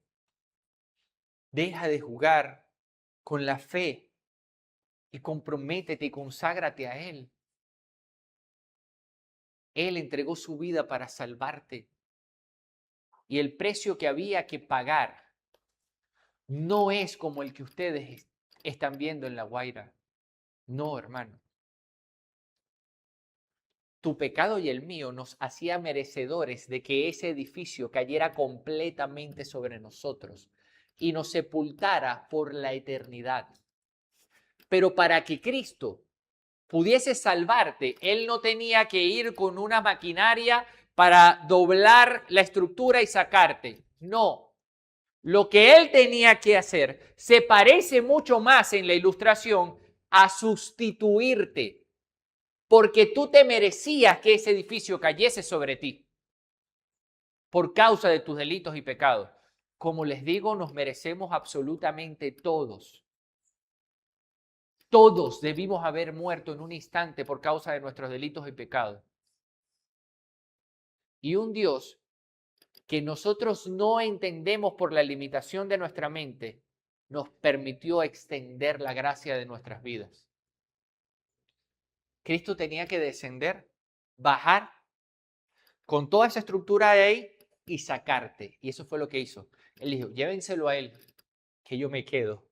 Deja de jugar con la fe y comprométete y conságrate a Él. Él entregó su vida para salvarte. Y el precio que había que pagar no es como el que ustedes están viendo en La Guaira. No, hermano. Tu pecado y el mío nos hacía merecedores de que ese edificio cayera completamente sobre nosotros y nos sepultara por la eternidad. Pero para que Cristo pudiese salvarte, Él no tenía que ir con una maquinaria para doblar la estructura y sacarte. No. Lo que Él tenía que hacer se parece mucho más en la ilustración a sustituirte, porque tú te merecías que ese edificio cayese sobre ti por causa de tus delitos y pecados. Como les digo, nos merecemos absolutamente todos. Todos debimos haber muerto en un instante por causa de nuestros delitos y pecados. Y un Dios que nosotros no entendemos por la limitación de nuestra mente, nos permitió extender la gracia de nuestras vidas. Cristo tenía que descender, bajar con toda esa estructura de ahí y sacarte. Y eso fue lo que hizo. Él dijo, llévenselo a Él, que yo me quedo.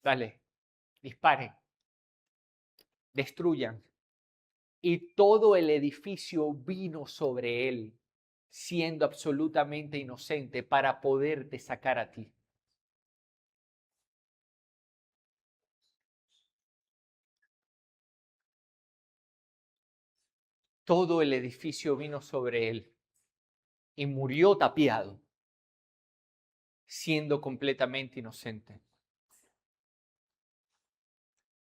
Dale, disparen, destruyan. Y todo el edificio vino sobre Él, siendo absolutamente inocente para poderte sacar a ti. Todo el edificio vino sobre Él. y murió tapiado, siendo completamente inocente.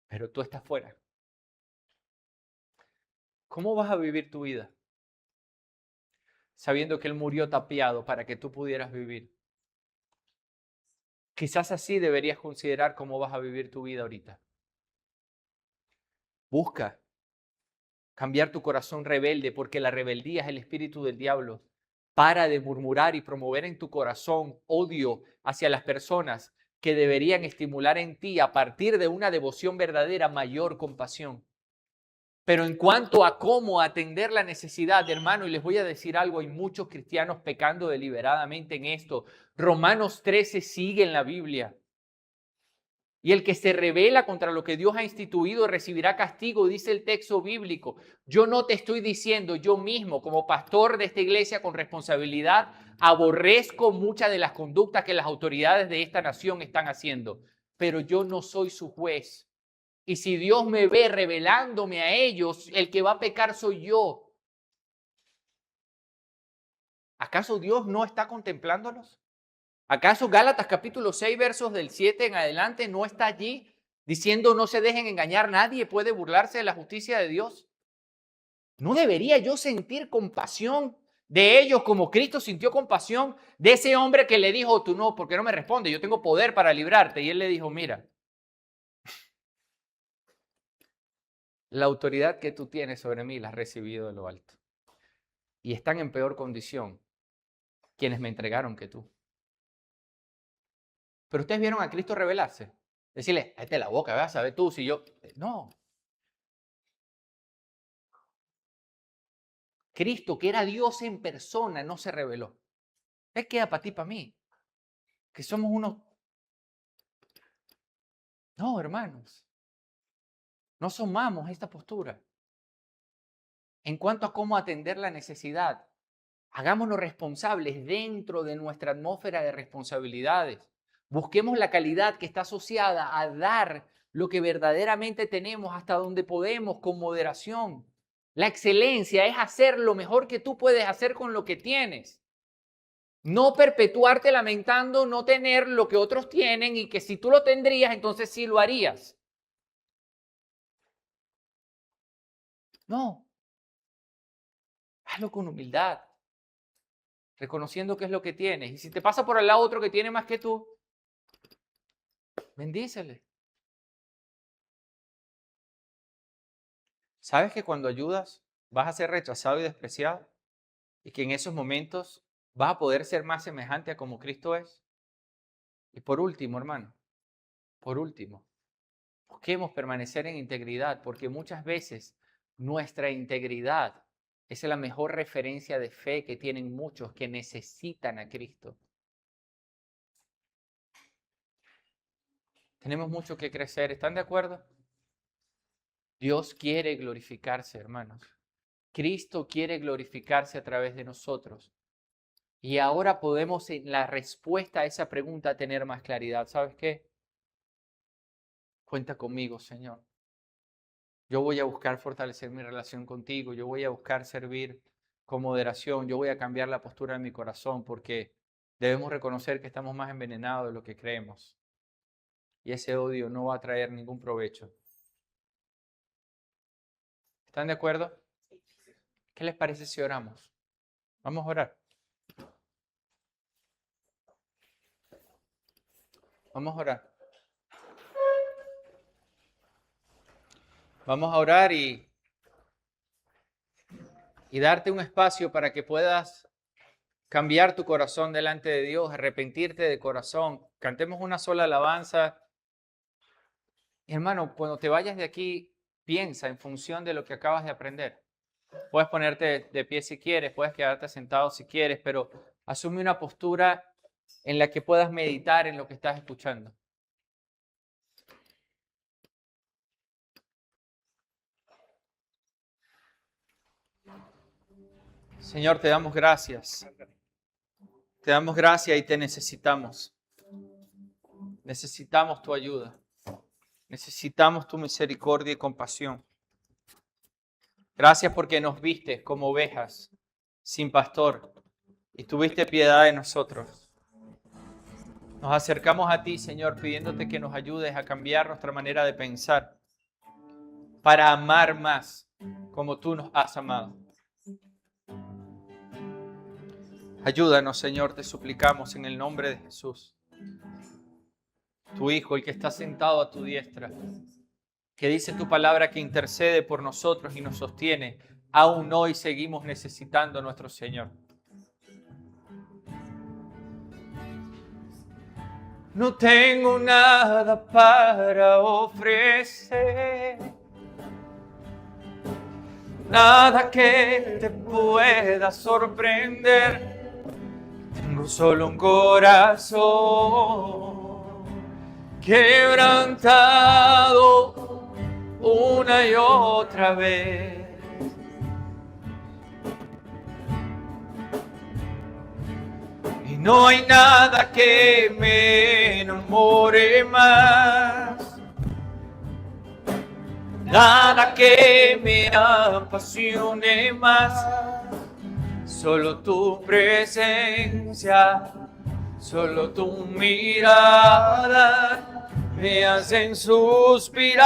Pero tú estás fuera. ¿Cómo vas a vivir tu vida? Sabiendo que Él murió tapiado para que tú pudieras vivir. Quizás así deberías considerar cómo vas a vivir tu vida ahorita. Busca cambiar tu corazón rebelde, porque la rebeldía es el espíritu del diablo. Para de murmurar y promover en tu corazón odio hacia las personas que deberían estimular en ti, a partir de una devoción verdadera, mayor compasión. Pero en cuanto a cómo atender la necesidad, hermano, y les voy a decir algo, hay muchos cristianos pecando deliberadamente en esto. Romanos 13 sigue en la Biblia. Y el que se rebela contra lo que Dios ha instituido recibirá castigo, dice el texto bíblico. Yo no te estoy diciendo, yo mismo, como pastor de esta iglesia con responsabilidad, aborrezco muchas de las conductas que las autoridades de esta nación están haciendo, pero yo no soy su juez. Y si Dios me ve revelándome a ellos, el que va a pecar soy yo. ¿Acaso Dios no está contemplándolos? ¿Acaso Gálatas capítulo 6, versos del 7 en adelante no está allí diciendo no se dejen engañar, nadie puede burlarse de la justicia de Dios? ¿No debería yo sentir compasión de ellos como Cristo sintió compasión de ese hombre que le dijo, tú no, ¿por qué no me respondes? Yo tengo poder para librarte. Y él le dijo, mira, la autoridad que tú tienes sobre mí la has recibido de lo alto. Y están en peor condición quienes me entregaron que tú. Pero ustedes vieron a Cristo revelarse. Decirle, cállate la boca, vas a ver tú si yo... No. Cristo, que era Dios en persona, no se reveló. ¿Qué queda para ti, para mí? Que somos unos... No, hermanos. No sumamos esta postura. En cuanto a cómo atender la necesidad, hagámonos responsables dentro de nuestra atmósfera de responsabilidades. Busquemos la calidad que está asociada a dar lo que verdaderamente tenemos hasta donde podemos con moderación. La excelencia es hacer lo mejor que tú puedes hacer con lo que tienes. No perpetuarte lamentando no tener lo que otros tienen y que si tú lo tendrías, entonces sí lo harías. No. Hazlo con humildad, reconociendo qué es lo que tienes. Y si te pasa por al lado otro que tiene más que tú, bendícele. ¿Sabes que cuando ayudas vas a ser rechazado y despreciado? Y que en esos momentos vas a poder ser más semejante a como Cristo es. Y por último, hermano, por último, busquemos permanecer en integridad, porque muchas veces nuestra integridad es la mejor referencia de fe que tienen muchos que necesitan a Cristo. Tenemos mucho que crecer, ¿están de acuerdo? Dios quiere glorificarse, hermanos. Cristo quiere glorificarse a través de nosotros. Y ahora podemos en la respuesta a esa pregunta tener más claridad. ¿Sabes qué? Cuenta conmigo, Señor. Yo voy a buscar fortalecer mi relación contigo. Yo voy a buscar servir con moderación. Yo voy a cambiar la postura de mi corazón porque debemos reconocer que estamos más envenenados de lo que creemos. Y ese odio no va a traer ningún provecho. ¿Están de acuerdo? ¿Qué les parece si oramos? Vamos a orar. Vamos a orar. Vamos a orar y darte un espacio para que puedas cambiar tu corazón delante de Dios, arrepentirte de corazón. Cantemos una sola alabanza. Hermano, cuando te vayas de aquí, piensa en función de lo que acabas de aprender. Puedes ponerte de pie si quieres, puedes quedarte sentado si quieres, pero asume una postura en la que puedas meditar en lo que estás escuchando. Señor, te damos gracias. Te damos gracias y te necesitamos. Necesitamos tu ayuda. Necesitamos tu misericordia y compasión. Gracias porque nos vistes como ovejas sin pastor. y tuviste piedad de nosotros. Nos acercamos a ti, Señor, pidiéndote que nos ayudes a cambiar nuestra manera de pensar para amar más como tú nos has amado. Ayúdanos, Señor, te suplicamos en el nombre de Jesús, tu Hijo, el que está sentado a tu diestra, que dice tu palabra que intercede por nosotros y nos sostiene. Aún hoy seguimos necesitando a nuestro Señor. No tengo nada para ofrecer, nada que te pueda sorprender. Tengo solo un corazón quebrantado una y otra vez. Y no hay nada que me enamore más, nada que me apasione más. Solo tu presencia, solo tu mirada me hacen suspirar.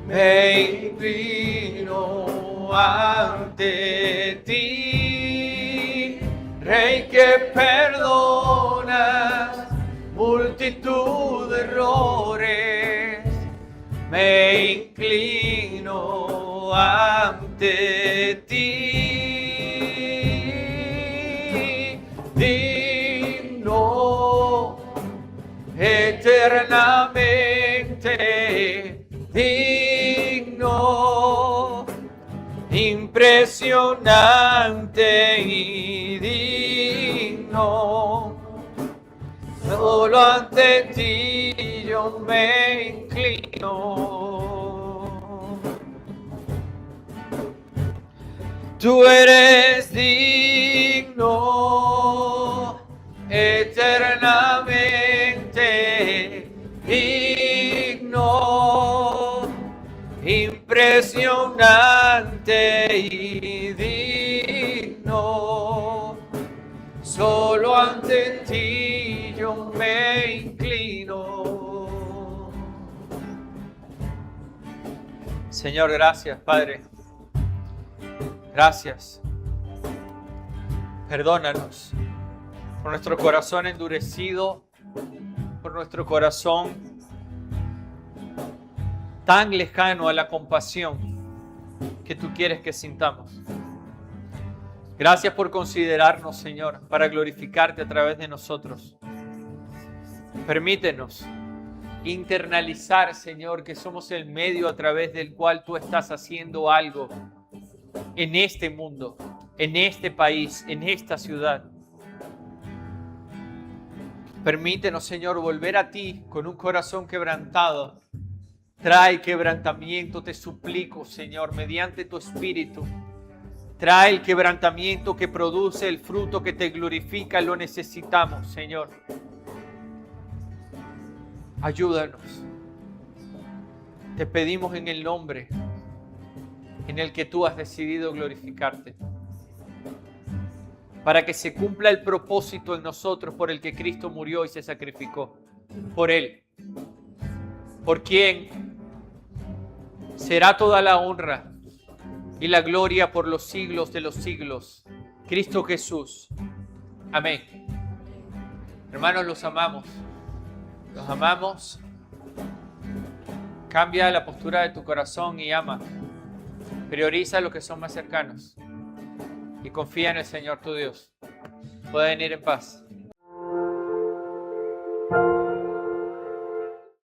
Me inclino ante ti, Rey que perdonas multitud de errores. Me inclino ante ti, digno, eternamente digno, impresionante y digno. Solo ante ti yo me inclino. Tú eres digno, eternamente digno, impresionante y digno. Solo ante ti yo me inclino. Señor, gracias, Padre. Gracias. Perdónanos por nuestro corazón endurecido, por nuestro corazón tan lejano a la compasión que tú quieres que sintamos. Gracias por considerarnos, Señor, para glorificarte a través de nosotros. Permítenos internalizar, Señor, que somos el medio a través del cual tú estás haciendo algo en este mundo, en este país, en esta ciudad. Permítenos, Señor, volver a ti con un corazón quebrantado. Trae quebrantamiento, te suplico, Señor, mediante tu Espíritu. Trae el quebrantamiento que produce el fruto que te glorifica. Lo necesitamos, Señor. Ayúdanos. Te pedimos en el nombre en el que tú has decidido glorificarte, para que se cumpla el propósito en nosotros por el que Cristo murió y se sacrificó. Por Él, por quien será toda la honra y la gloria por los siglos de los siglos. Cristo Jesús. Amén. Hermanos, los amamos. Los amamos. Cambia la postura de tu corazón y ama. Prioriza a los que son más cercanos. Y confía en el Señor tu Dios. Pueden ir en paz.